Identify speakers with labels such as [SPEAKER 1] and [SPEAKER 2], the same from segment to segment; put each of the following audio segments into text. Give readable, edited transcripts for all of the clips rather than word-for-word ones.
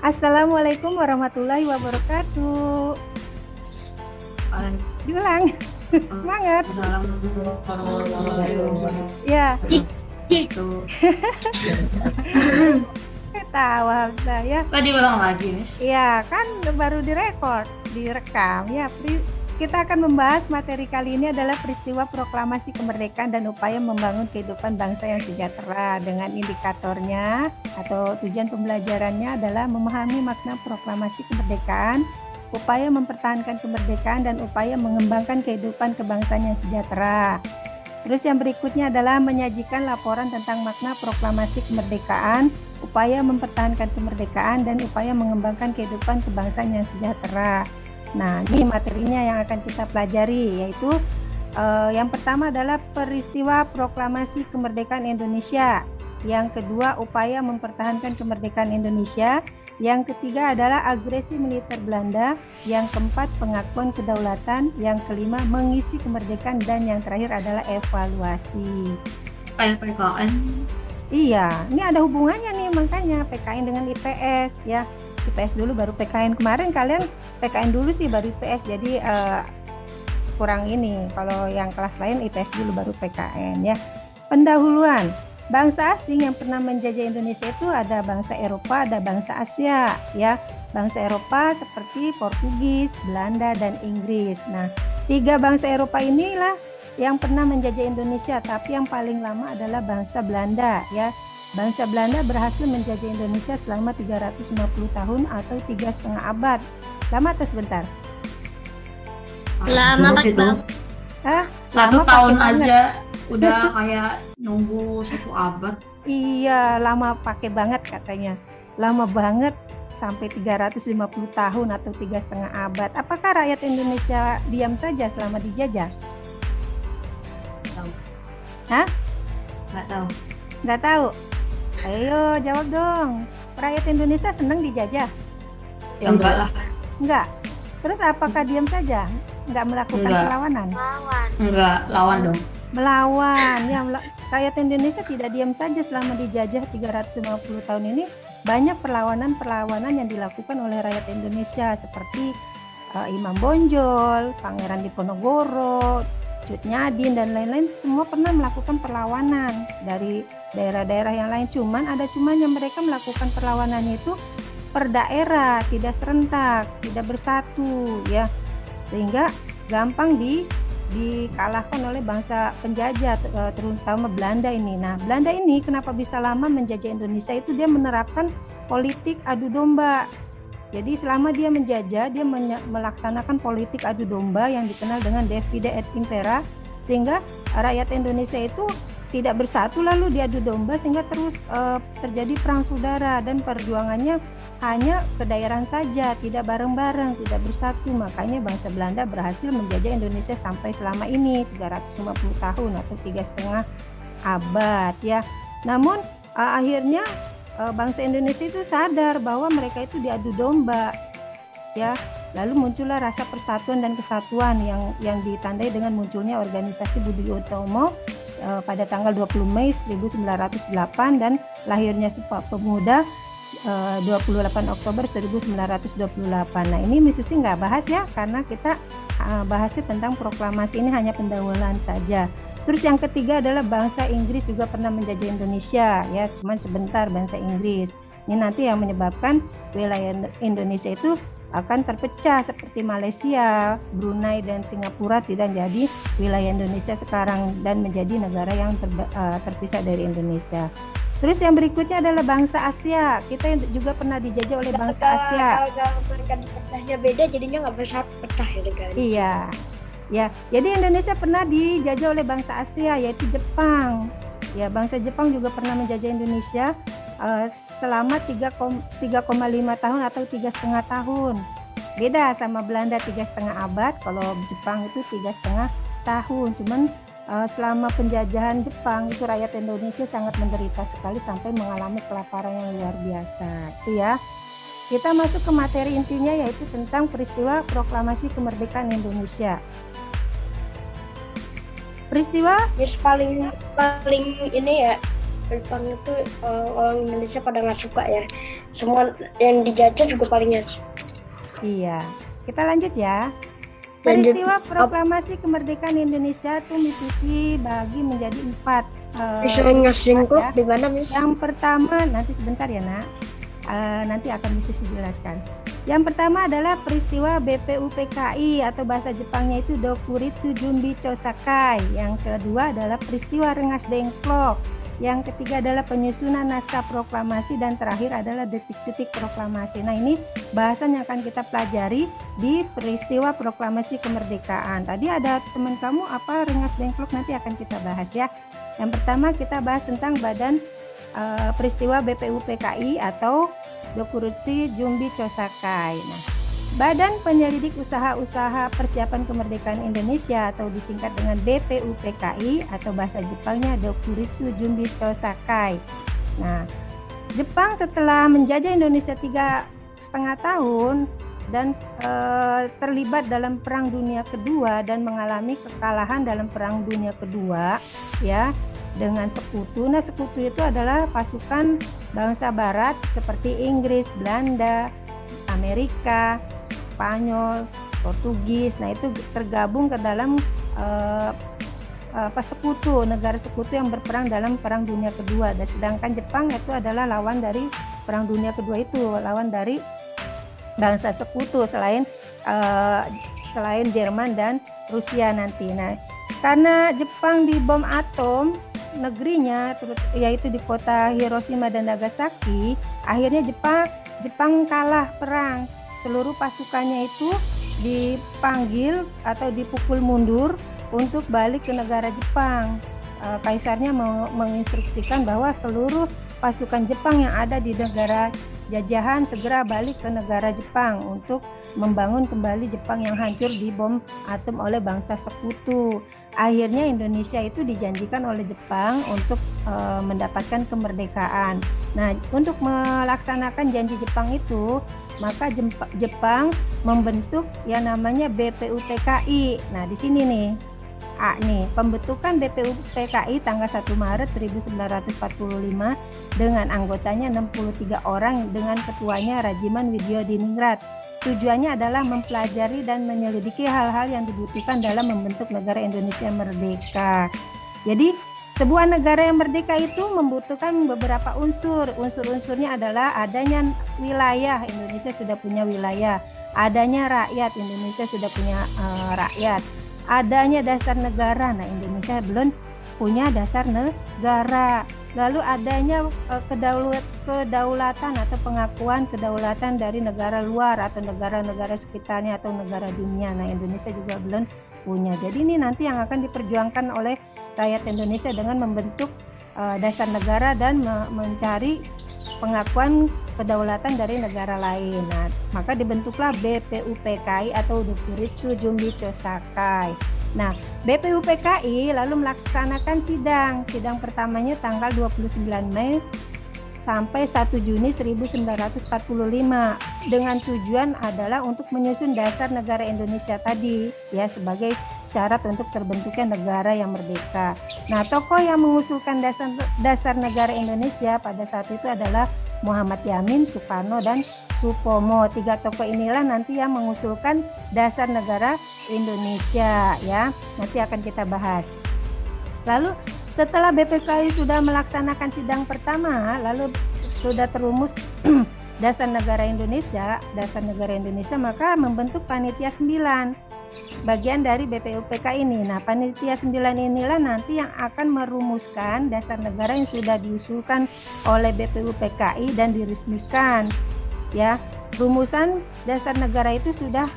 [SPEAKER 1] Assalamualaikum warahmatullahi wabarakatuh. Diulang. Semangat. Ya, ketawa saya.
[SPEAKER 2] Kok diulang lagi, Miss?
[SPEAKER 1] Ya, kan baru direkam. Ya, kita akan membahas materi kali ini adalah peristiwa proklamasi kemerdekaan dan upaya membangun kehidupan bangsa yang sejahtera. Dengan indikatornya atau tujuan pembelajarannya adalah memahami makna proklamasi kemerdekaan, upaya mempertahankan kemerdekaan, dan upaya mengembangkan kehidupan kebangsaan yang sejahtera. Terus yang berikutnya adalah menyajikan laporan tentang makna proklamasi kemerdekaan, upaya mempertahankan kemerdekaan, dan upaya mengembangkan kehidupan kebangsaan yang sejahtera. Nah, ini materinya yang akan kita pelajari, yaitu yang pertama adalah peristiwa proklamasi kemerdekaan Indonesia. Yang kedua, upaya mempertahankan kemerdekaan Indonesia. Yang ketiga adalah agresi militer Belanda. Yang keempat, pengakuan kedaulatan. Yang kelima, mengisi kemerdekaan. Dan yang terakhir adalah evaluasi.
[SPEAKER 2] PKN.
[SPEAKER 1] Iya, ini ada hubungannya nih, makanya PKN dengan IPS ya. IPS dulu baru PKN. Kemarin kalian PKN dulu sih baru IPS, jadi kurang ini. Kalau yang kelas lain IPS dulu baru PKN ya. Pendahuluan. Bangsa asing yang pernah menjajah Indonesia itu ada bangsa Eropa, ada bangsa Asia ya. Bangsa Eropa seperti Portugis, Belanda, dan Inggris. Nah, 3 bangsa Eropa inilah yang pernah menjajah Indonesia, tapi yang paling lama adalah bangsa Belanda ya. Bangsa Belanda berhasil menjajah Indonesia selama 350 tahun atau 3,5 abad. Lama atau sebentar?
[SPEAKER 3] Lama banget.
[SPEAKER 2] Satu tahun aja udah kayak nunggu 1 abad.
[SPEAKER 1] Iya, lama pakai banget katanya. Lama banget sampai 350 tahun atau 3,5 abad. Apakah rakyat Indonesia diam saja selama dijajah?
[SPEAKER 2] Tahu.
[SPEAKER 1] Hah?
[SPEAKER 2] Nggak tahu.
[SPEAKER 1] Nggak tahu? Ayo jawab dong. Rakyat Indonesia senang dijajah?
[SPEAKER 2] Ya enggak lah.
[SPEAKER 1] Enggak. Terus apakah diam saja? Enggak melakukan
[SPEAKER 2] Enggak.
[SPEAKER 1] perlawanan?
[SPEAKER 2] Enggak, lawan dong.
[SPEAKER 1] Melawan. Ya, rakyat Indonesia tidak diam saja selama dijajah 350 tahun ini. Banyak perlawanan-perlawanan yang dilakukan oleh rakyat Indonesia seperti Imam Bonjol, Pangeran Diponegoro, Cut Nyadin, dan lain-lain. Semua pernah melakukan perlawanan dari daerah-daerah yang lain. Ada cumannya mereka melakukan perlawanannya itu per daerah, tidak serentak, tidak bersatu ya, sehingga gampang dikalahkan oleh bangsa penjajah, terutama Belanda ini. Nah, Belanda ini kenapa bisa lama menjajah Indonesia, itu dia menerapkan politik adu domba. Jadi selama dia menjajah, dia melaksanakan politik adu domba yang dikenal dengan divide et impera, sehingga rakyat Indonesia itu tidak bersatu lalu diadu domba, sehingga terus terjadi perang saudara dan perjuangannya hanya kedaerahan saja, tidak bareng-bareng, tidak bersatu. Makanya bangsa Belanda berhasil menjajah Indonesia sampai selama ini 350 tahun atau 3,5 abad ya. Namun akhirnya bangsa Indonesia itu sadar bahwa mereka itu diadu domba ya. Lalu muncullah rasa persatuan dan kesatuan yang ditandai dengan munculnya organisasi Budi Utomo pada tanggal 20 Mei 1908 dan lahirnya Sumpah Pemuda 28 Oktober 1928. Nah, ini Misusi nggak bahas ya, karena kita bahasnya tentang proklamasi ini hanya pendahuluan saja. Terus yang ketiga adalah bangsa Inggris juga pernah menjajah Indonesia ya, cuman sebentar bangsa Inggris. Ini nanti yang menyebabkan wilayah Indonesia itu akan terpecah seperti Malaysia, Brunei, dan Singapura tidak jadi wilayah Indonesia sekarang dan menjadi negara yang terpisah dari Indonesia. Terus yang berikutnya adalah bangsa Asia. Kita juga pernah dijajah oleh bangsa Asia.
[SPEAKER 3] Kalau mereka pecahnya beda, jadinya nggak bisa pecah ya negara.
[SPEAKER 1] Iya, ya. Jadi Indonesia pernah dijajah oleh bangsa Asia, yaitu Jepang. Ya, bangsa Jepang juga pernah menjajah Indonesia selama 3,5 tahun atau 3,5 tahun. Beda sama Belanda 3,5 abad. Kalau Jepang itu 3,5 tahun. Cuman selama penjajahan Jepang itu rakyat Indonesia sangat menderita sekali sampai mengalami kelaparan yang luar biasa. Itu ya. Kita masuk ke materi intinya, yaitu tentang peristiwa proklamasi kemerdekaan Indonesia. Peristiwa
[SPEAKER 3] paling ini ya, Jepang itu orang Indonesia pada nggak suka ya. Semua yang dijajah juga palingnya.
[SPEAKER 1] Iya, kita lanjut ya.
[SPEAKER 3] Lanjut.
[SPEAKER 1] Peristiwa proklamasi kemerdekaan Indonesia itu dibagi menjadi 4.
[SPEAKER 3] Bisa ngasih
[SPEAKER 1] ya.
[SPEAKER 3] di mana, Miss?
[SPEAKER 1] Yang pertama, nanti sebentar ya nak, nanti akan bisa dijelaskan. Yang pertama adalah peristiwa BPUPKI atau bahasa Jepangnya itu Dokuritsu Jumbi Chosakai. Yang kedua adalah peristiwa Rengas Dengklok. Yang ketiga adalah penyusunan naskah proklamasi, dan terakhir adalah detik-detik proklamasi. Nah, ini bahasan yang akan kita pelajari di peristiwa proklamasi kemerdekaan. Tadi ada teman kamu apa Rengas Dengklok, nanti akan kita bahas ya. Yang pertama kita bahas tentang badan peristiwa BPUPKI atau Dokuritsu Jumbi Chosakai. Nah, Badan Penyelidik Usaha-Usaha Persiapan Kemerdekaan Indonesia atau disingkat dengan BPUPKI atau bahasa Jepangnya Dokuritsu Jumbi Chosakai. Nah, Jepang setelah menjajah Indonesia 3,5 tahun dan terlibat dalam Perang Dunia Kedua dan mengalami kekalahan dalam Perang Dunia Kedua ya dengan sekutu. Nah, sekutu itu adalah pasukan bangsa barat seperti Inggris, Belanda, Amerika, Spanyol, Portugis. Nah, itu tergabung ke dalam sekutu, negara sekutu yang berperang dalam Perang Dunia Kedua. Dan sedangkan Jepang itu adalah lawan dari Perang Dunia Kedua itu, lawan dari bangsa sekutu selain Jerman dan Rusia nanti. Nah, karena Jepang dibom atom negerinya, yaitu di kota Hiroshima dan Nagasaki, akhirnya Jepang kalah perang. Seluruh pasukannya itu dipanggil atau dipukul mundur untuk balik ke negara Jepang. Kaisarnya menginstruksikan bahwa seluruh pasukan Jepang yang ada di negara jajahan segera balik ke negara Jepang untuk membangun kembali Jepang yang hancur dibom atom oleh bangsa sekutu. Akhirnya Indonesia itu dijanjikan oleh Jepang untuk mendapatkan kemerdekaan. Nah, untuk melaksanakan janji Jepang itu, maka Jepang membentuk yang namanya BPUPKI. Nah, di sini nih, pembentukan BPUPKI tanggal 1 Maret 1945 dengan anggotanya 63 orang dengan ketuanya Rajiman Widyodiningrat. Tujuannya adalah mempelajari dan menyelidiki hal-hal yang dibutuhkan dalam membentuk negara Indonesia merdeka. Jadi, sebuah negara yang merdeka itu membutuhkan beberapa unsur. Unsur-unsurnya adalah adanya wilayah, Indonesia sudah punya wilayah. Adanya rakyat, Indonesia sudah punya rakyat. Adanya dasar negara, nah Indonesia belum punya dasar negara. Lalu adanya kedaulatan atau pengakuan kedaulatan dari negara luar atau negara-negara sekitarnya atau negara dunia. Nah, Indonesia juga belum punya. Jadi ini nanti yang akan diperjuangkan oleh rakyat Indonesia dengan membentuk dasar negara dan mencari pengakuan kedaulatan dari negara lain. Nah, maka dibentuklah BPUPKI atau Dokuritsu Jumbi Chosakai. Nah, BPUPKI lalu melaksanakan sidang pertamanya tanggal 29 Mei sampai 1 Juni 1945 dengan tujuan adalah untuk menyusun dasar negara Indonesia tadi ya sebagai syarat untuk terbentuknya negara yang merdeka. Nah, tokoh yang mengusulkan dasar negara Indonesia pada saat itu adalah Muhammad Yamin, Soekarno, dan Supomo. 3 tokoh inilah nanti yang mengusulkan dasar negara Indonesia ya. Nanti akan kita bahas. Lalu setelah BPKI sudah melaksanakan sidang pertama, lalu sudah terumus dasar negara Indonesia, maka membentuk panitia 9 bagian dari BPUPK ini. Nah, panitia 9 inilah nanti yang akan merumuskan dasar negara yang sudah diusulkan oleh BPUPKI dan diresmikan. Ya, rumusan dasar negara itu sudah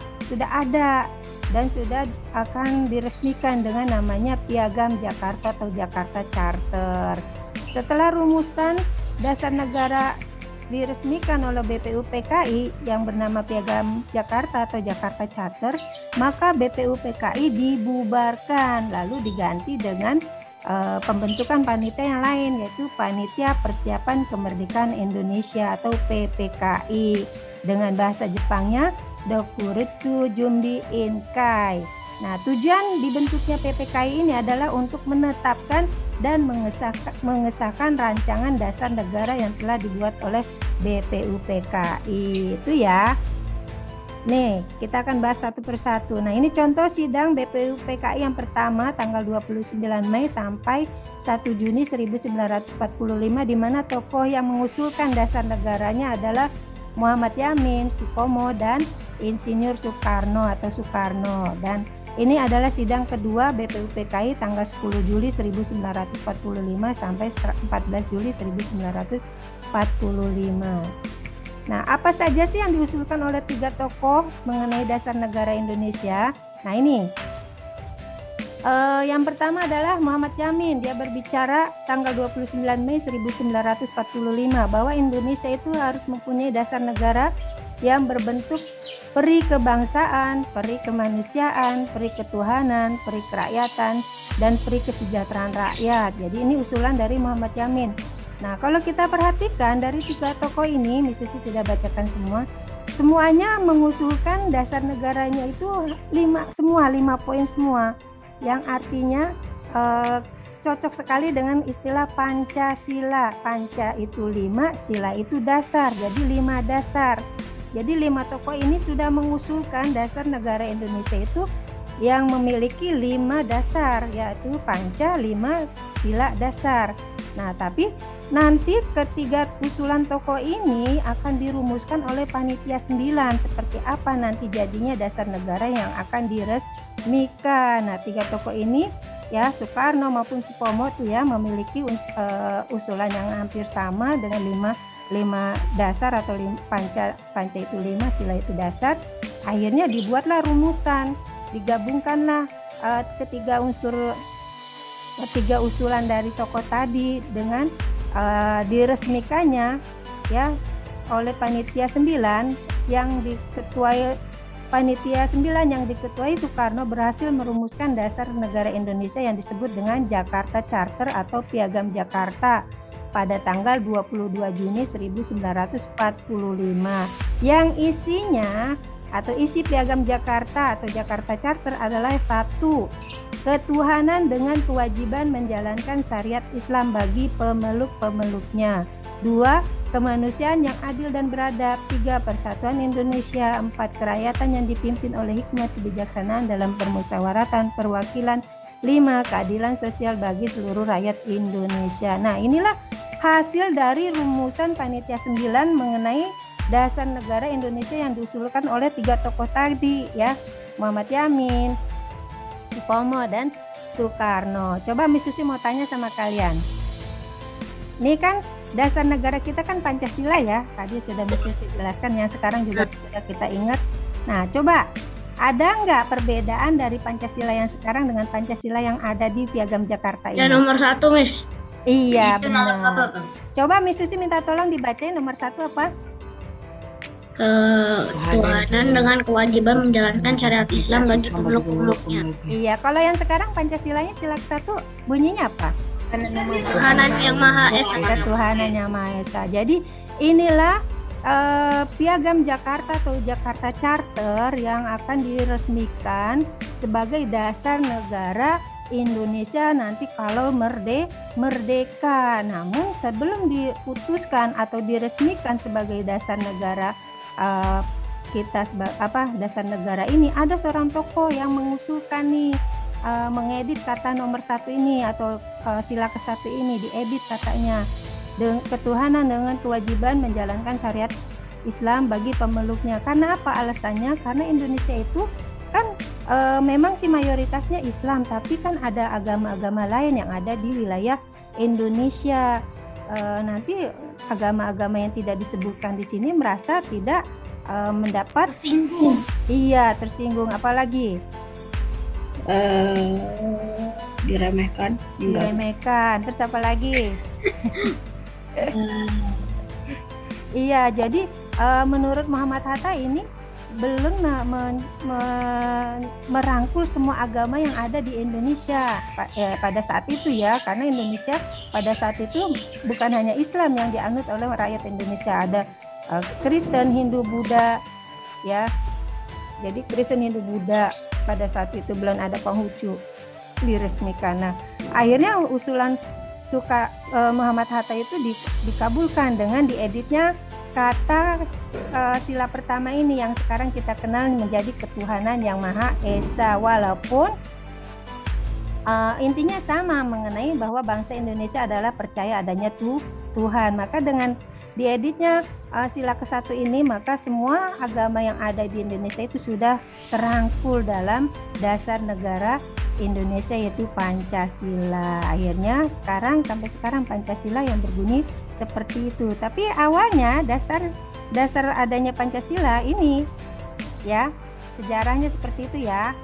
[SPEAKER 1] ada dan sudah akan diresmikan dengan namanya Piagam Jakarta atau Jakarta Charter. Setelah rumusan dasar negara diresmikan oleh BPUPKI yang bernama Piagam Jakarta atau Jakarta Charter, maka BPUPKI dibubarkan lalu diganti dengan pembentukan panitia yang lain, yaitu Panitia Persiapan Kemerdekaan Indonesia atau PPKI dengan bahasa Jepangnya Dokuritsu Jumbi Inkai. Nah, tujuan dibentuknya PPKI ini adalah untuk menetapkan dan mengesahkan rancangan dasar negara yang telah dibuat oleh BPUPKI. Itu ya. Nih, kita akan bahas satu persatu. Nah, ini contoh sidang BPUPKI yang pertama tanggal 29 Mei sampai 1 Juni 1945, di mana tokoh yang mengusulkan dasar negaranya adalah Muhammad Yamin, Supomo, dan Insinyur Soekarno atau Soekarno. Dan ini adalah sidang kedua BPUPKI tanggal 10 Juli 1945 sampai 14 Juli 1945. Nah, apa saja sih yang diusulkan oleh tiga tokoh mengenai dasar negara Indonesia? Nah, ini. Yang pertama adalah Muhammad Yamin. Dia berbicara tanggal 29 Mei 1945 bahwa Indonesia itu harus mempunyai dasar negara yang berbentuk peri kebangsaan, peri kemanusiaan, peri ketuhanan, peri kerakyatan, dan peri kesejahteraan rakyat. Jadi ini usulan dari Muhammad Yamin. Nah, kalau kita perhatikan dari tiga tokoh ini, Misusi tidak bacakan semua, semuanya mengusulkan dasar negaranya itu 5 poin semua, yang artinya cocok sekali dengan istilah Pancasila. Panca itu 5, sila itu dasar, jadi 5 dasar. Jadi 5 tokoh ini sudah mengusulkan dasar negara Indonesia itu yang memiliki 5 dasar, yaitu Panca, 5 sila dasar. Nah, tapi nanti ketiga usulan tokoh ini akan dirumuskan oleh panitia 9. Seperti apa nanti jadinya dasar negara yang akan diresmikan. Nah, tiga tokoh ini ya, Soekarno maupun Supomo tuh ya memiliki usulan yang hampir sama dengan 5 dasar atau panca itu 5, sila itu dasar. Akhirnya dibuatlah rumusan, digabungkanlah ketiga usulan dari tokoh tadi dengan diresmikannya ya oleh panitia 9 yang diketuai Soekarno berhasil merumuskan dasar negara Indonesia yang disebut dengan Jakarta Charter atau Piagam Jakarta pada tanggal 22 Juni 1945, yang isinya atau isi Piagam Jakarta atau Jakarta Charter adalah 1. Ketuhanan dengan kewajiban menjalankan syariat Islam bagi pemeluk-pemeluknya. 2. Kemanusiaan yang adil dan beradab. 3. Persatuan Indonesia. 4. Kerakyatan yang dipimpin oleh hikmat kebijaksanaan dalam permusyawaratan perwakilan. 5. Keadilan sosial bagi seluruh rakyat Indonesia. Nah, inilah hasil dari rumusan panitia 9 mengenai dasar negara Indonesia yang diusulkan oleh tiga tokoh tadi ya, Muhammad Yamin, Supomo, dan Soekarno. Coba Misusi mau tanya sama kalian. Ini kan dasar negara kita kan Pancasila ya, tadi sudah Misusi jelaskan, yang sekarang juga sudah kita ingat. Nah, coba ada nggak perbedaan dari Pancasila yang sekarang dengan Pancasila yang ada di Piagam Jakarta ini?
[SPEAKER 3] Ya nomor 1, Miss.
[SPEAKER 1] Iya,
[SPEAKER 2] Itu nomor
[SPEAKER 1] benar.
[SPEAKER 2] 1 tuh.
[SPEAKER 1] Coba Misusi minta tolong dibacain nomor 1 apa?
[SPEAKER 3] Ketuhanan dengan kewajiban menjalankan syariat Islam bagi pemeluk-pemeluknya.
[SPEAKER 1] Iya, kalau yang sekarang Pancasilanya sila 1 bunyinya apa?
[SPEAKER 3] Ketuhanan yang Maha Esa.
[SPEAKER 1] Ketuhanan yang Maha Esa. Jadi inilah Piagam Jakarta atau Jakarta Charter yang akan diresmikan sebagai dasar negara Indonesia nanti kalau merdeka. Namun sebelum diputuskan atau diresmikan sebagai dasar negara dasar negara ini, ada seorang tokoh yang mengusulkan nih mengedit kata nomor 1 ini atau sila ke-1 ini, diedit katanya, ketuhanan dengan kewajiban menjalankan syariat Islam bagi pemeluknya. Karena apa alasannya? Karena Indonesia itu kan memang sih mayoritasnya Islam, tapi kan ada agama-agama lain yang ada di wilayah Indonesia. Nanti agama-agama yang tidak disebutkan di sini merasa tidak mendapat
[SPEAKER 3] Tersinggung.
[SPEAKER 1] Iya, tersinggung. Apalagi
[SPEAKER 3] Diremehkan.
[SPEAKER 1] diremehkan. Terus apa lagi? Iya, jadi menurut Muhammad Hatta ini belum merangkul semua agama yang ada di Indonesia pada saat itu ya, karena Indonesia pada saat itu bukan hanya Islam yang dianut oleh rakyat Indonesia, ada Kristen, Hindu, Buddha ya. Jadi Kristen, Hindu, Buddha pada saat itu belum ada Konghucu diresmikan. Nah, akhirnya usulan Muhammad Hatta itu dikabulkan dengan dieditnya kata sila pertama ini yang sekarang kita kenal menjadi ketuhanan yang Maha Esa, walaupun intinya sama mengenai bahwa bangsa Indonesia adalah percaya adanya Tuhan. Maka dengan dieditnya sila ke-1 ini, maka semua agama yang ada di Indonesia itu sudah terangkul dalam dasar negara Indonesia, yaitu Pancasila. Akhirnya sampai sekarang Pancasila yang berbunyi seperti itu. Tapi awalnya dasar adanya Pancasila ini ya, sejarahnya seperti itu ya.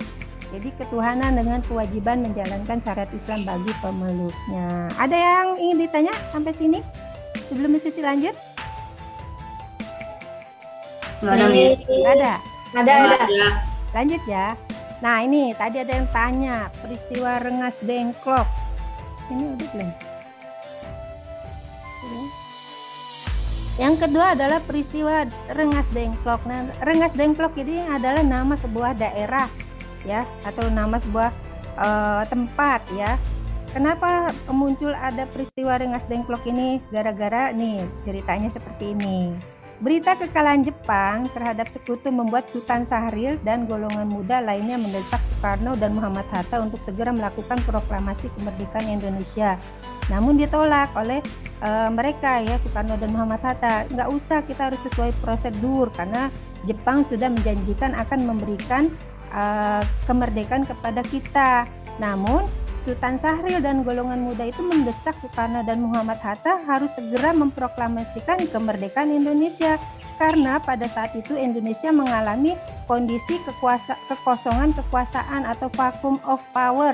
[SPEAKER 1] Jadi ketuhanan dengan kewajiban menjalankan syariat Islam bagi pemeluknya. Ada yang ingin ditanya sampai sini sebelum sesi lanjut? Ada. Lanjut ya. Nah, ini tadi ada yang tanya peristiwa Rengas Dengklok. Ini udah belum? Yang kedua adalah peristiwa Rengas Dengklok. Nah, Rengas Dengklok ini adalah nama sebuah daerah ya, atau nama sebuah tempat ya. Kenapa muncul ada peristiwa Rengas Dengklok ini? Gara-gara nih ceritanya seperti ini. Berita kekalahan Jepang terhadap sekutu membuat Sultan Syahrir dan golongan muda lainnya mendesak Soekarno dan Muhammad Hatta untuk segera melakukan proklamasi kemerdekaan Indonesia. Namun ditolak oleh mereka ya, Soekarno dan Muhammad Hatta. Nggak usah, kita harus sesuai prosedur karena Jepang sudah menjanjikan akan memberikan kemerdekaan kepada kita. Namun Sultan Syahrir dan golongan muda itu mendesak Soekarno dan Muhammad Hatta harus segera memproklamasikan kemerdekaan Indonesia karena pada saat itu Indonesia mengalami kondisi kekosongan kekuasaan atau vacuum of power,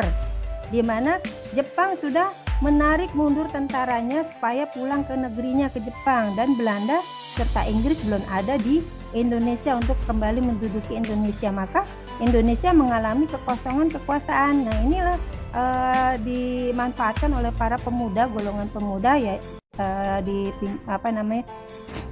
[SPEAKER 1] di mana Jepang sudah menarik mundur tentaranya supaya pulang ke negerinya, ke Jepang, dan Belanda serta Inggris belum ada di Indonesia untuk kembali menduduki Indonesia. Maka Indonesia mengalami kekosongan kekuasaan. Nah, inilah dimanfaatkan oleh para pemuda, golongan pemuda ya,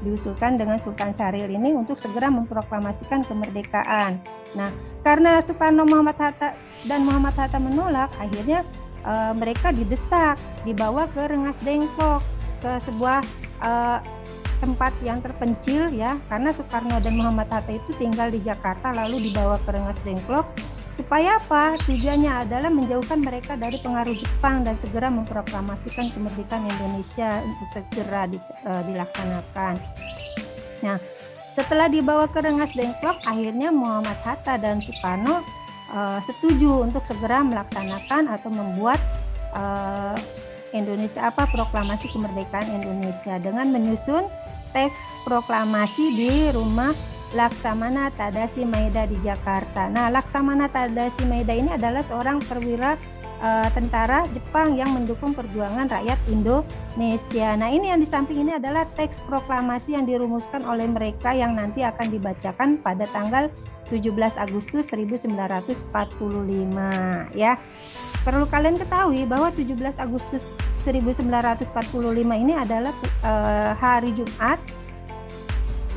[SPEAKER 1] diusulkan dengan Sultan Syahrir ini untuk segera memproklamasikan kemerdekaan. Nah, karena Soekarno, Muhammad Hatta dan Muhammad Hatta menolak, akhirnya mereka didesak, dibawa ke Rengas Dengklok, ke sebuah tempat yang terpencil ya, karena Soekarno dan Muhammad Hatta itu tinggal di Jakarta, lalu dibawa ke Rengas Dengklok. Supaya apa? Tujuannya adalah menjauhkan mereka dari pengaruh Jepang dan segera memproklamasikan kemerdekaan Indonesia untuk segera dilaksanakan. Nah, setelah dibawa ke Rengas Dengklok, akhirnya Muhammad Hatta dan Soekarno setuju untuk segera melaksanakan atau membuat proklamasi kemerdekaan Indonesia dengan menyusun teks proklamasi di rumah Laksamana Tadashi Maeda di Jakarta. Nah, Laksamana Tadashi Maeda ini adalah seorang perwira tentara Jepang yang mendukung perjuangan rakyat Indonesia. Nah, ini yang di samping ini adalah teks proklamasi yang dirumuskan oleh mereka yang nanti akan dibacakan pada tanggal 17 Agustus 1945 ya. Perlu kalian ketahui bahwa 17 Agustus 1945 ini adalah hari Jumat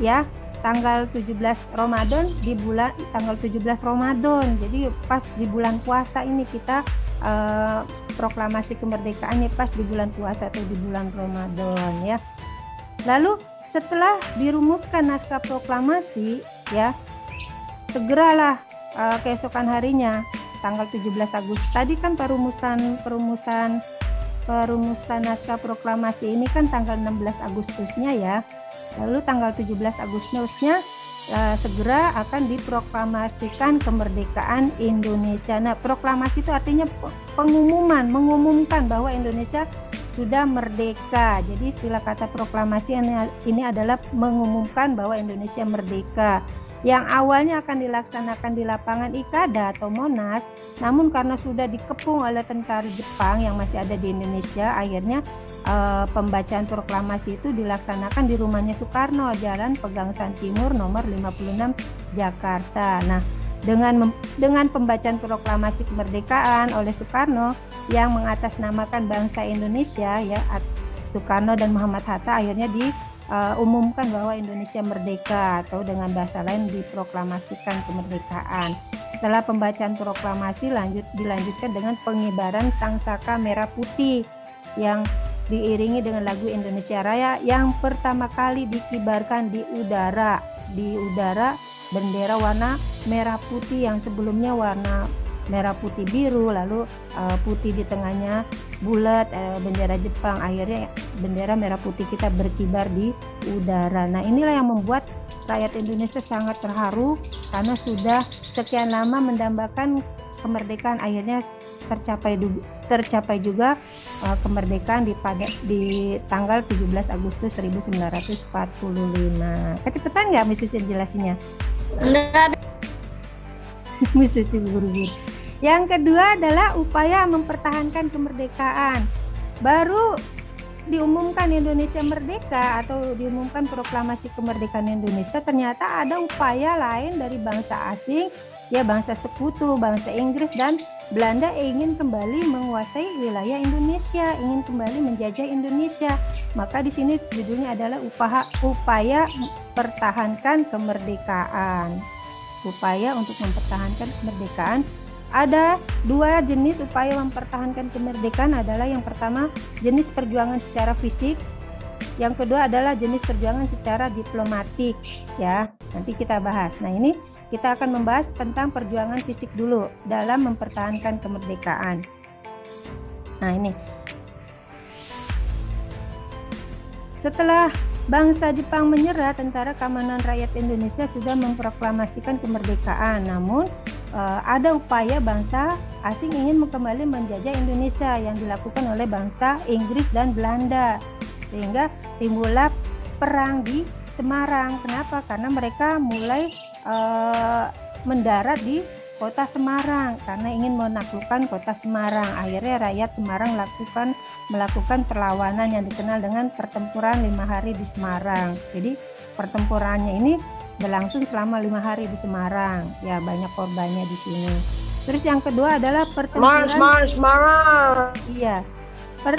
[SPEAKER 1] ya, tanggal 17 Ramadan, di bulan tanggal 17 Ramadan. Jadi pas di bulan puasa ini kita proklamasi kemerdekaannya pas di bulan puasa atau di bulan Ramadan ya. Lalu setelah dirumuskan naskah proklamasi ya, segeralah keesokan harinya tanggal 17 Agustus. Tadi kan perumusan naskah proklamasi ini kan tanggal 16 Agustusnya ya. Lalu tanggal 17 Agustusnya segera akan diproklamasikan kemerdekaan Indonesia. Nah, proklamasi itu artinya mengumumkan bahwa Indonesia sudah merdeka. Jadi istilah kata proklamasi ini adalah mengumumkan bahwa Indonesia merdeka. Yang awalnya akan dilaksanakan di lapangan Ikada atau Monas, namun karena sudah dikepung oleh tentara Jepang yang masih ada di Indonesia, akhirnya pembacaan proklamasi itu dilaksanakan di rumahnya Soekarno, Jalan Pegangsaan Timur nomor 56 Jakarta. Nah, dengan pembacaan proklamasi kemerdekaan oleh Soekarno yang mengatasnamakan bangsa Indonesia ya, Soekarno dan Muhammad Hatta akhirnya diumumkan bahwa Indonesia merdeka, atau dengan bahasa lain diproklamasikan kemerdekaan. Setelah pembacaan proklamasi dilanjutkan dengan pengibaran sangsaka merah putih yang diiringi dengan lagu Indonesia Raya yang pertama kali dikibarkan di udara. Di udara bendera warna merah putih yang sebelumnya warna merah putih biru, lalu putih di tengahnya bulat, bendera Jepang. Akhirnya bendera merah putih kita berkibar di udara. Nah, inilah yang membuat rakyat Indonesia sangat terharu karena sudah sekian lama mendambakan kemerdekaan. Akhirnya tercapai juga kemerdekaan di tanggal 17 Agustus 1945. Kecepatan nggak Miss Susi jelasinnya?
[SPEAKER 3] Enggak.
[SPEAKER 1] Miss Susi buru-buru. Yang kedua adalah upaya mempertahankan kemerdekaan. Baru diumumkan Indonesia merdeka atau diumumkan proklamasi kemerdekaan Indonesia, ternyata ada upaya lain dari bangsa asing, ya bangsa sekutu, bangsa Inggris dan Belanda ingin kembali menguasai wilayah Indonesia, ingin kembali menjajah Indonesia. Maka di sini judulnya adalah upaya pertahankan kemerdekaan. Upaya untuk mempertahankan kemerdekaan. Ada dua jenis upaya mempertahankan kemerdekaan adalah yang pertama jenis perjuangan secara fisik, yang kedua adalah jenis perjuangan secara diplomatik, ya. Nanti kita bahas. Nah, ini kita akan membahas tentang perjuangan fisik dulu dalam mempertahankan kemerdekaan. Nah, ini. Setelah bangsa Jepang menyerah, Tentara Keamanan Rakyat Indonesia sudah memproklamasikan kemerdekaan. Namun ada upaya bangsa asing ingin kembali menjajah Indonesia yang dilakukan oleh bangsa Inggris dan Belanda, sehingga timbullah perang di Semarang. Kenapa? Karena mereka mulai mendarat di kota Semarang karena ingin menaklukkan kota Semarang. Akhirnya rakyat Semarang melakukan perlawanan yang dikenal dengan pertempuran 5 hari di Semarang. Jadi pertempurannya ini berlangsung selama 5 hari di Semarang. Ya, banyak korbannya di sini. Terus yang kedua adalah pertempuran
[SPEAKER 3] Semarang.
[SPEAKER 1] Iya.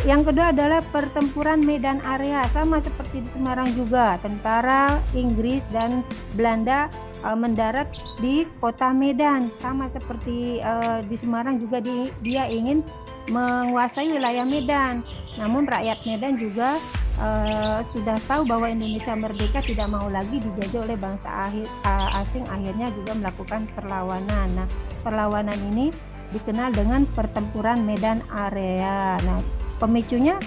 [SPEAKER 1] Yang kedua adalah pertempuran Medan Area, sama seperti di Semarang juga. Tentara Inggris dan Belanda mendarat di kota Medan, sama seperti di Semarang juga dia ingin menguasai wilayah Medan. Namun rakyat Medan juga sudah tahu bahwa Indonesia merdeka, tidak mau lagi dijajah oleh bangsa asing, akhirnya juga melakukan perlawanan. Nah, perlawanan ini dikenal dengan pertempuran Medan Area. Nah, pemicunya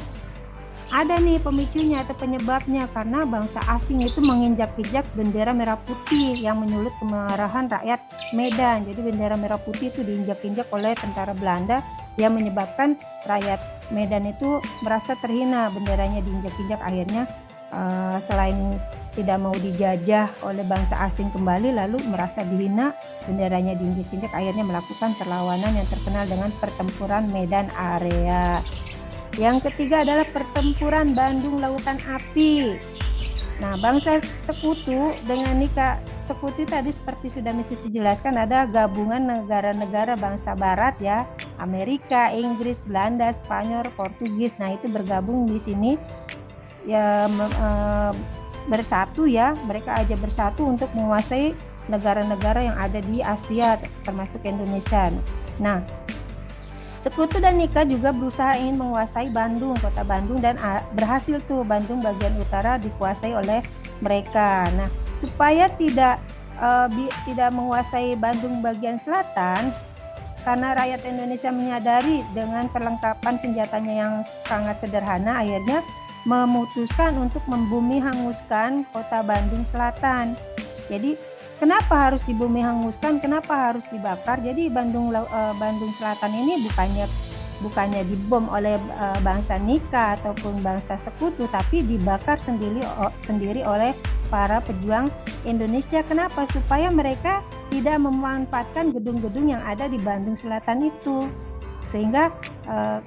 [SPEAKER 1] ada nih, pemicunya atau penyebabnya karena bangsa asing itu menginjak-injak bendera merah putih yang menyulut kemarahan rakyat Medan. Jadi bendera merah putih itu diinjak-injak oleh tentara Belanda yang menyebabkan rakyat Medan itu merasa terhina, benderanya diinjak-injak. Akhirnya selain tidak mau dijajah oleh bangsa asing kembali, lalu merasa dihina, benderanya diinjak-injak, akhirnya melakukan perlawanan yang terkenal dengan pertempuran Medan Area. Yang ketiga adalah pertempuran Bandung Lautan Api. Nah, bangsa sekutu dengan nikah sekutu tadi seperti sudah Miss Susi jelaskan, ada gabungan negara-negara bangsa barat ya, Amerika, Inggris, Belanda, Spanyol, Portugis. Nah, itu bergabung di sini ya, bersatu ya, mereka aja bersatu untuk menguasai negara-negara yang ada di Asia termasuk Indonesia. Nah, Sekutu dan Nika juga berusaha ingin menguasai Bandung, kota Bandung, dan berhasil tuh Bandung bagian utara dikuasai oleh mereka. Nah, supaya tidak menguasai Bandung bagian selatan, karena rakyat Indonesia menyadari dengan perlengkapan senjatanya yang sangat sederhana, akhirnya memutuskan untuk membumi hanguskan kota Bandung Selatan. Jadi kenapa harus dibumi hanguskan? Kenapa harus dibakar? Jadi Bandung Selatan ini bukannya dibom oleh bangsa Nika ataupun bangsa sekutu, tapi dibakar sendiri oleh para pejuang Indonesia. Kenapa? Supaya mereka tidak memanfaatkan gedung-gedung yang ada di Bandung Selatan itu, sehingga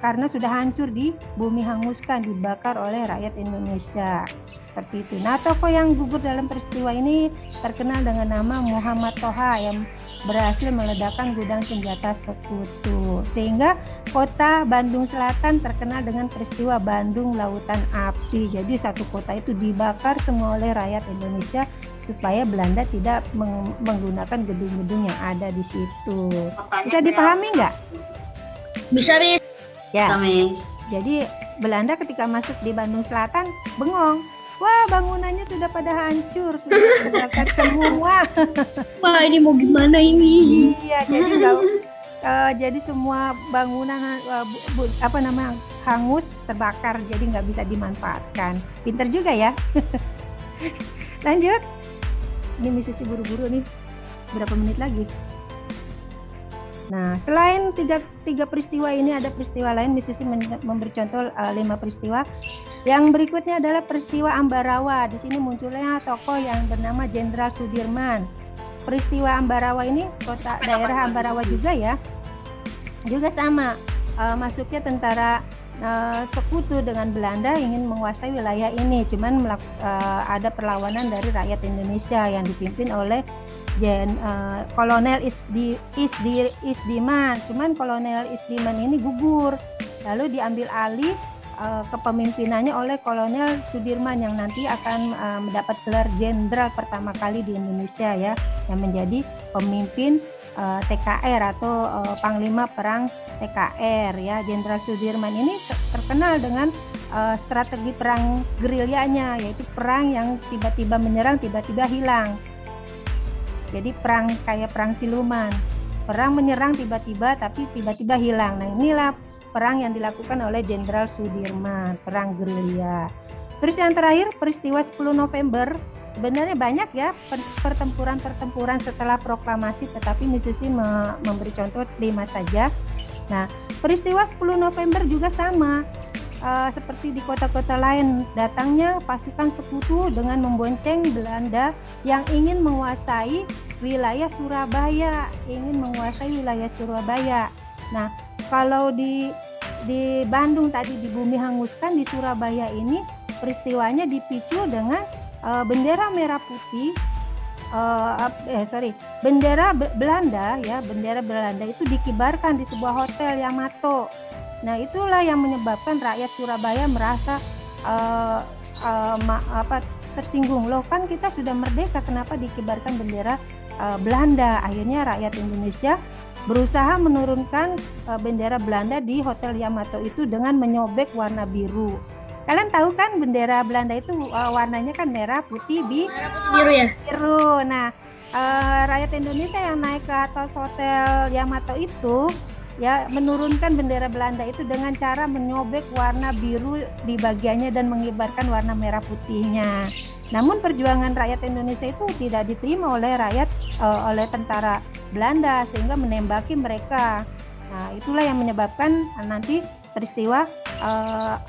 [SPEAKER 1] karena sudah hancur di bumi hanguskan, dibakar oleh rakyat Indonesia. Seperti itu. Nah, tokoh yang gugur dalam peristiwa ini terkenal dengan nama Muhammad Toha yang berhasil meledakkan gudang senjata sekutu, sehingga kota Bandung Selatan terkenal dengan peristiwa Bandung Lautan Api. Jadi satu kota itu dibakar semua oleh rakyat Indonesia supaya Belanda tidak menggunakan gedung-gedung yang ada di situ.
[SPEAKER 2] Kotanya
[SPEAKER 1] Bisa dipahami nggak?
[SPEAKER 3] Bisa, Miss.
[SPEAKER 1] Ya.
[SPEAKER 2] Miss.
[SPEAKER 1] Jadi Belanda ketika masuk di Bandung Selatan bengong. Wah, bangunannya sudah pada hancur, sudah terbakar semua.
[SPEAKER 3] Wah, ini mau gimana ini?
[SPEAKER 1] Iya, jadi jadi semua bangunan hangus, terbakar, jadi nggak bisa dimanfaatkan. Pinter juga ya. Lanjut. Ini Misisi buru-buru nih. Berapa menit lagi? Nah, selain tiga peristiwa ini, ada peristiwa lain. Misisi memberi contoh 5 peristiwa. Yang berikutnya adalah peristiwa Ambarawa. Di sini munculnya tokoh yang bernama Jenderal Sudirman. Peristiwa Ambarawa ini daerah Ambarawa juga ya. Juga sama, masuknya tentara sekutu dengan Belanda ingin menguasai wilayah ini. Cuman ada perlawanan dari rakyat Indonesia yang dipimpin oleh Kolonel Isdiman. Cuman Kolonel Isdiman ini gugur, lalu diambil alih kepemimpinannya oleh Kolonel Sudirman yang nanti akan mendapat gelar jenderal pertama kali di Indonesia ya, yang menjadi pemimpin TKR atau Panglima Perang TKR ya. Jenderal Sudirman ini terkenal dengan strategi perang gerilyanya, yaitu perang yang tiba-tiba menyerang, tiba-tiba hilang. Jadi perang kayak perang siluman, perang menyerang tiba-tiba tapi tiba-tiba hilang. Nah, inilah perang yang dilakukan oleh Jenderal Sudirman, perang gerilya. Terus yang terakhir peristiwa 10 November. Sebenarnya banyak ya pertempuran-pertempuran setelah proklamasi, tetapi Misisi memberi contoh 5 saja. Nah, peristiwa 10 November juga sama. Seperti di kota-kota lain, datangnya pasukan sekutu dengan membonceng Belanda yang ingin menguasai wilayah Surabaya, Nah, kalau di Bandung tadi di bumi hanguskan, di Surabaya ini peristiwanya dipicu dengan bendera merah putih, bendera Belanda ya, bendera Belanda itu dikibarkan di sebuah hotel Yamato. Nah, itulah yang menyebabkan rakyat Surabaya merasa tersinggung. Loh, kan kita sudah merdeka, kenapa dikibarkan bendera Belanda? Akhirnya rakyat Indonesia berusaha menurunkan bendera Belanda di Hotel Yamato itu dengan menyobek warna biru. Kalian tahu kan bendera Belanda itu warnanya kan merah, putih,
[SPEAKER 3] Biru ya?
[SPEAKER 1] biru. Nah, rakyat Indonesia yang naik ke atas Hotel Yamato itu ya menurunkan bendera Belanda itu dengan cara menyobek warna biru di bagiannya dan mengibarkan warna merah putihnya. Namun perjuangan rakyat Indonesia itu tidak diterima oleh oleh tentara Belanda sehingga menembaki mereka. Nah, itulah yang menyebabkan nanti peristiwa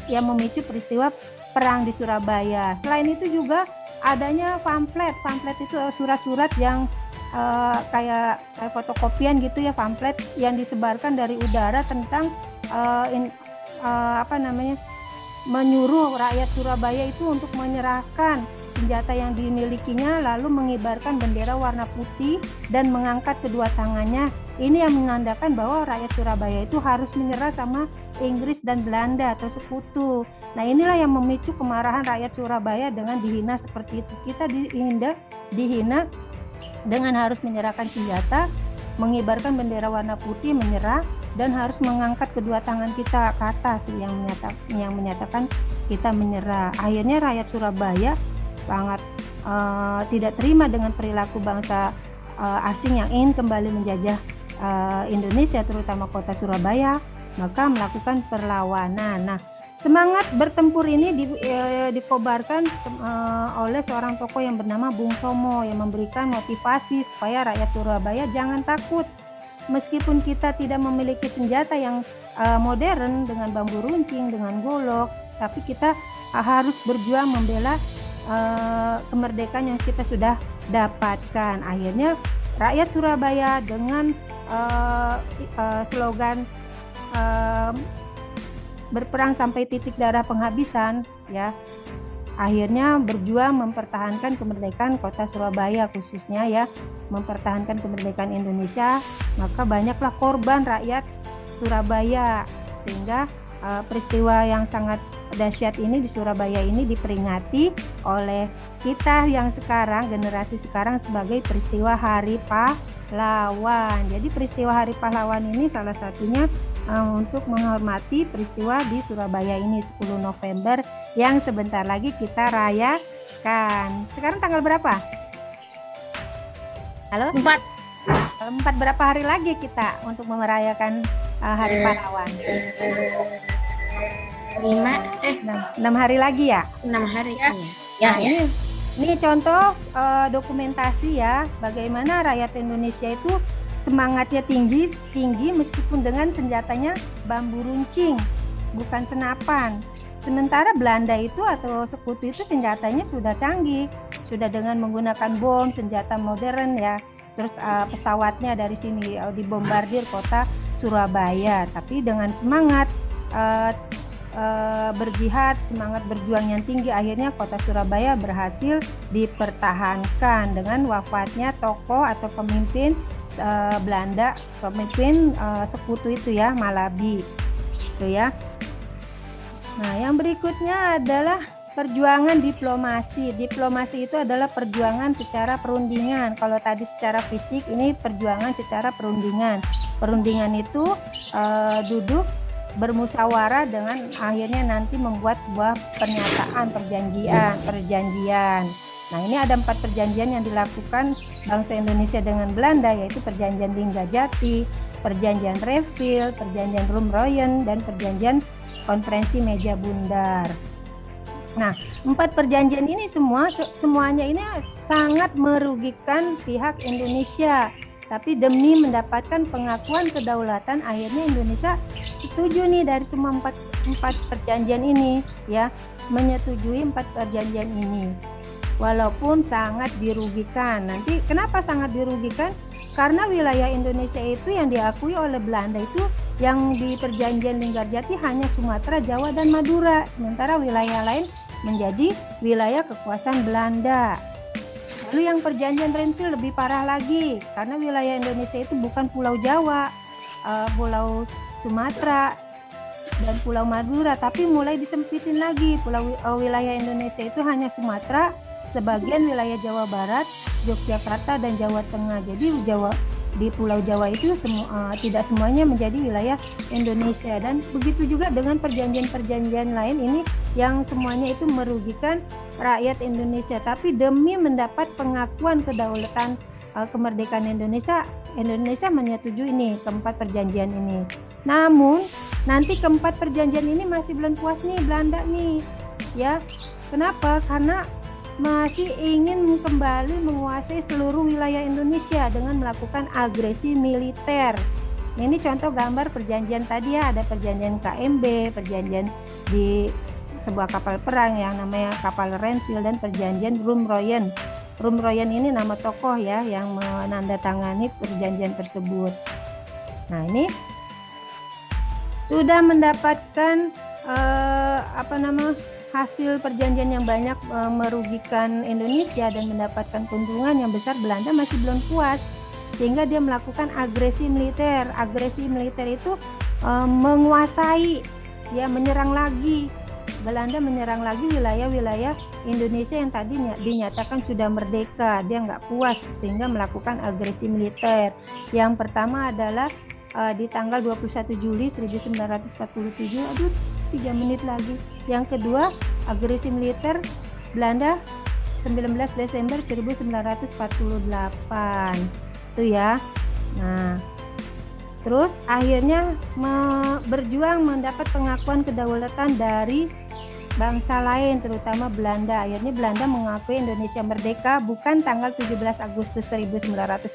[SPEAKER 1] yang memicu peristiwa perang di Surabaya. Selain itu juga adanya pamflet itu surat-surat yang kayak fotokopian gitu ya, pamflet yang disebarkan dari udara tentang menyuruh rakyat Surabaya itu untuk menyerahkan senjata yang dimilikinya, lalu mengibarkan bendera warna putih dan mengangkat kedua tangannya. Ini yang menandakan bahwa rakyat Surabaya itu harus menyerah sama Inggris dan Belanda atau sekutu. Nah, inilah yang memicu kemarahan rakyat Surabaya dengan dihina seperti itu. Kita dihina dengan harus menyerahkan senjata, mengibarkan bendera warna putih, menyerah, dan harus mengangkat kedua tangan kita ke atas yang menyatakan kita menyerah. Akhirnya rakyat Surabaya sangat tidak terima dengan perilaku bangsa asing yang ingin kembali menjajah Indonesia, terutama kota Surabaya, maka melakukan perlawanan. Nah, semangat bertempur ini dikobarkan oleh seorang tokoh yang bernama Bung Tomo yang memberikan motivasi supaya rakyat Surabaya jangan takut. Meskipun kita tidak memiliki senjata yang modern dengan bambu runcing, dengan golok, tapi kita harus berjuang membela kemerdekaan yang kita sudah dapatkan. Akhirnya rakyat Surabaya dengan slogan berperang sampai titik darah penghabisan ya, akhirnya berjuang mempertahankan kemerdekaan kota Surabaya, khususnya ya mempertahankan kemerdekaan Indonesia. Maka banyaklah korban rakyat Surabaya, sehingga peristiwa yang sangat dahsyat ini di Surabaya ini diperingati oleh kita yang sekarang, generasi sekarang, sebagai peristiwa Hari Pahlawan. Jadi peristiwa Hari Pahlawan ini salah satunya untuk menghormati peristiwa di Surabaya ini 10 November yang sebentar lagi kita rayakan. Sekarang tanggal berapa? Halo? 4 berapa hari lagi kita untuk merayakan Hari Pahlawan? 6 hari lagi ya?
[SPEAKER 3] 6 hari
[SPEAKER 1] ya. Ini contoh dokumentasi ya, bagaimana rakyat Indonesia itu semangatnya tinggi meskipun dengan senjatanya bambu runcing, bukan senapan. Sementara Belanda itu atau sekutu itu senjatanya sudah canggih, sudah dengan menggunakan bom, senjata modern ya. Terus pesawatnya dari sini dibombardir kota Surabaya, tapi dengan semangat berjihad, semangat berjuang yang tinggi, akhirnya kota Surabaya berhasil dipertahankan dengan wafatnya tokoh atau pemimpin Belanda, pemimpin sekutu itu ya, Malabi itu ya. Nah, yang berikutnya adalah perjuangan diplomasi. Diplomasi itu adalah perjuangan secara perundingan. Kalau tadi secara fisik, ini perjuangan secara perundingan. Perundingan itu duduk bermusyawarah dengan akhirnya nanti membuat sebuah pernyataan perjanjian. Nah, ini ada 4 perjanjian yang dilakukan bangsa Indonesia dengan Belanda, yaitu perjanjian Linggajati, perjanjian Reville, perjanjian Rumroyen, dan perjanjian Konferensi Meja Bundar. Nah, 4 perjanjian ini semuanya ini sangat merugikan pihak Indonesia. Tapi demi mendapatkan pengakuan kedaulatan, akhirnya Indonesia setuju nih dari semua 4 perjanjian ini ya, menyetujui 4 perjanjian ini. Walaupun sangat dirugikan. Nanti kenapa sangat dirugikan? Karena wilayah Indonesia itu yang diakui oleh Belanda itu yang di perjanjian Linggajati hanya Sumatera, Jawa, dan Madura. Sementara wilayah lain menjadi wilayah kekuasaan Belanda. Lalu yang perjanjian Renville lebih parah lagi, karena wilayah Indonesia itu bukan Pulau Jawa, Pulau Sumatera, dan Pulau Madura, tapi mulai disempitin lagi. Wilayah Indonesia itu hanya Sumatera, sebagian wilayah Jawa Barat, Yogyakarta, dan Jawa Tengah. Jadi di Pulau Jawa itu tidak semuanya menjadi wilayah Indonesia. Dan begitu juga dengan perjanjian-perjanjian lain ini yang semuanya itu merugikan rakyat Indonesia. Tapi demi mendapat pengakuan kedaulatan kemerdekaan Indonesia menyetujui ini keempat perjanjian ini. Namun nanti keempat perjanjian ini masih belum puas nih Belanda nih ya. Kenapa? Karena masih ingin kembali menguasai seluruh wilayah Indonesia dengan melakukan agresi militer. Ini contoh gambar perjanjian tadi ya, ada perjanjian KMB, perjanjian di sebuah kapal perang yang namanya kapal Renville, dan perjanjian Rumroyen. Rumroyen ini nama tokoh ya yang menandatangani perjanjian tersebut. Nah, ini sudah mendapatkan hasil perjanjian yang banyak merugikan Indonesia dan mendapatkan keuntungan yang besar. Belanda masih belum puas sehingga dia melakukan agresi militer. Agresi militer itu menguasai ya, menyerang lagi. Belanda menyerang lagi wilayah-wilayah Indonesia yang tadi dinyatakan sudah merdeka. Dia nggak puas sehingga melakukan agresi militer. Yang pertama adalah di tanggal 21 Juli 1947. 3 menit lagi. Yang kedua, agresi militer Belanda 19 Desember 1948. Itu ya. Nah, terus akhirnya berjuang mendapat pengakuan kedaulatan dari bangsa lain, terutama Belanda. Akhirnya Belanda mengakui Indonesia merdeka bukan tanggal 17 Agustus 1945,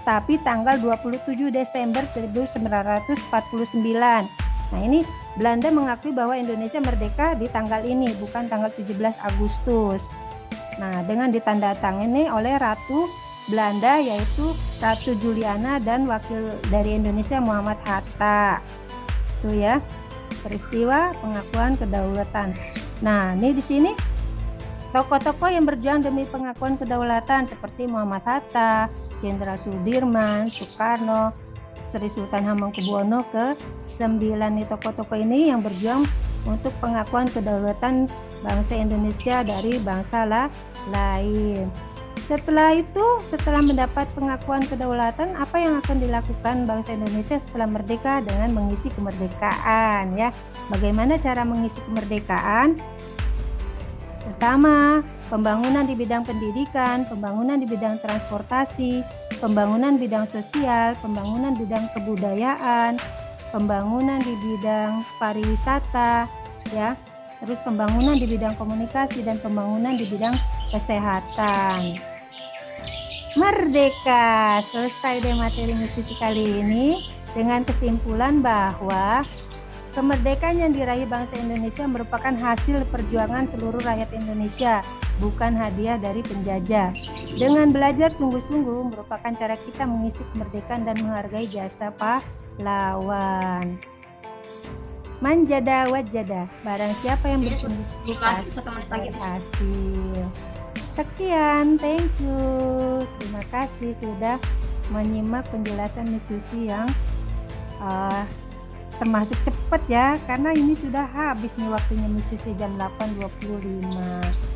[SPEAKER 1] tapi tanggal 27 Desember 1949. Nah, ini Belanda mengakui bahwa Indonesia merdeka di tanggal ini, bukan tanggal 17 Agustus. Nah, dengan ditandatangani oleh Ratu Belanda, yaitu Ratu Juliana, dan wakil dari Indonesia Muhammad Hatta. Itu ya, peristiwa pengakuan kedaulatan. Nah, ini di sini tokoh-tokoh yang berjuang demi pengakuan kedaulatan seperti Muhammad Hatta, Jenderal Sudirman, Soekarno, Sri Sultan Hamengkubuwono ke-9. Nih tokoh-tokoh ini yang berjuang untuk pengakuan kedaulatan bangsa Indonesia dari bangsa lain. Setelah itu, setelah mendapat pengakuan kedaulatan, apa yang akan dilakukan bangsa Indonesia setelah merdeka dengan mengisi kemerdekaan ya? Bagaimana cara mengisi kemerdekaan? Pertama, pembangunan di bidang pendidikan, pembangunan di bidang transportasi, pembangunan bidang sosial, pembangunan bidang kebudayaan, pembangunan di bidang pariwisata, ya. Terus pembangunan di bidang komunikasi dan pembangunan di bidang kesehatan. Merdeka. Selesai deh materi musisi kali ini dengan kesimpulan bahwa kemerdekaan yang diraih bangsa Indonesia merupakan hasil perjuangan seluruh rakyat Indonesia, bukan hadiah dari penjajah. Dengan belajar sungguh-sungguh merupakan cara kita mengisi kemerdekaan dan menghargai jasa pahlawan. Manjada wajada, barang siapa yang bersungguh-sungguh pasti berhasil. Sekian, thank you. Terima kasih sudah menyimak penjelasan Miss Susi yang termasuk cepat ya, karena ini sudah habis nih waktunya Miss Susi jam 8.25.